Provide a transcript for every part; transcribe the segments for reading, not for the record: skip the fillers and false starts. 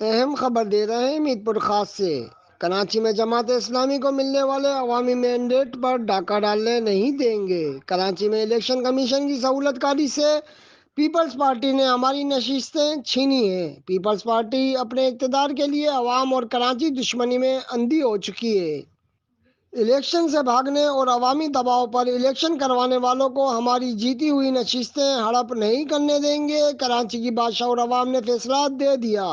اہم خبر دے رہے ہیں میرپور خاص سے۔ کراچی میں جماعت اسلامی کو ملنے والے عوامی مینڈیٹ پر ڈاکہ ڈالنے نہیں دیں گے۔ کراچی میں الیکشن کمیشن کی سہولت کاری سے پیپلز پارٹی نے ہماری نشستیں چھینی ہیں۔ پیپلز پارٹی اپنے اقتدار کے لیے عوام اور کراچی دشمنی میں اندھی ہو چکی ہے۔ الیکشن سے بھاگنے اور عوامی دباؤ پر الیکشن کروانے والوں کو ہماری جیتی ہوئی نشستیں ہڑپ نہیں کرنے دیں گے۔ کراچی کی بادشاہ اور عوام نے فیصلہ دے دیا،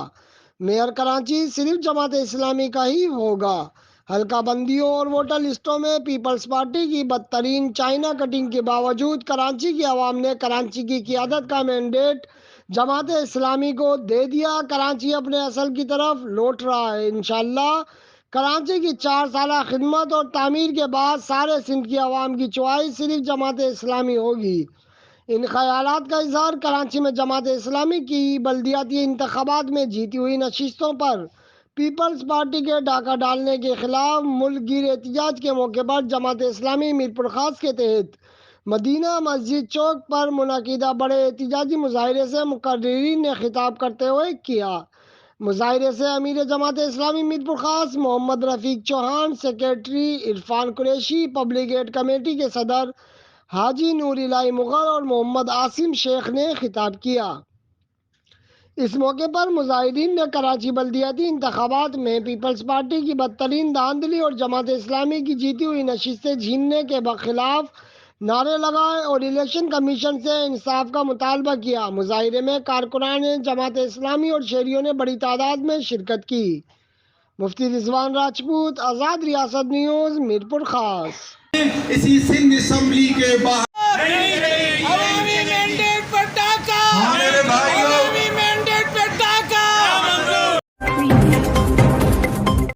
میئر کراچی صرف جماعت اسلامی کا ہی ہوگا۔ حلقہ بندیوں اور ووٹر لسٹوں میں پیپلز پارٹی کی بدترین چائنا کٹنگ کے باوجود کراچی کی عوام نے کراچی کی قیادت کا مینڈیٹ جماعت اسلامی کو دے دیا۔ کراچی اپنے اصل کی طرف لوٹ رہا ہے۔ انشاءاللہ کراچی کی 4 سالہ خدمت اور تعمیر کے بعد سارے سندھ کی عوام کی چوائس صرف جماعت اسلامی ہوگی۔ ان خیالات کا اظہار کراچی میں جماعت اسلامی کی بلدیاتی انتخابات میں جیتی ہوئی نشستوں پر پیپلز پارٹی کے ڈاکہ ڈالنے کے خلاف ملک گیر احتجاج کے موقع پر جماعت اسلامی میرپور خاص کے تحت مدینہ مسجد چوک پر منعقدہ بڑے احتجاجی مظاہرے سے مقررین نے خطاب کرتے ہوئے کیا۔ مظاہرے سے امیر جماعت Islami Mirpur Khas Muhammad Rafiq Chauhan, secretary Irfan Qureshi, public aid committee کے صدر حاجی نور الہی مغل اور محمد عاصم شیخ نے خطاب کیا۔ اس موقع پر مظاہرین نے کراچی بلدیاتی انتخابات میں پیپلز پارٹی کی بدترین دھاندلی اور جماعت اسلامی کی جیتی ہوئی نشستیں چھیننے کے خلاف نعرے لگائے اور الیکشن کمیشن سے انصاف کا مطالبہ کیا۔ مظاہرے میں کارکنان جماعت اسلامی اور شہریوں نے بڑی تعداد میں شرکت کی۔ مفتی رضوان راجپوت، آزاد ریاست نیوز، میرپور خاص۔ اسی سندھ اسمبلی کے باہر عوامی مینڈیٹ پر ڈاکہ، میرے بھائی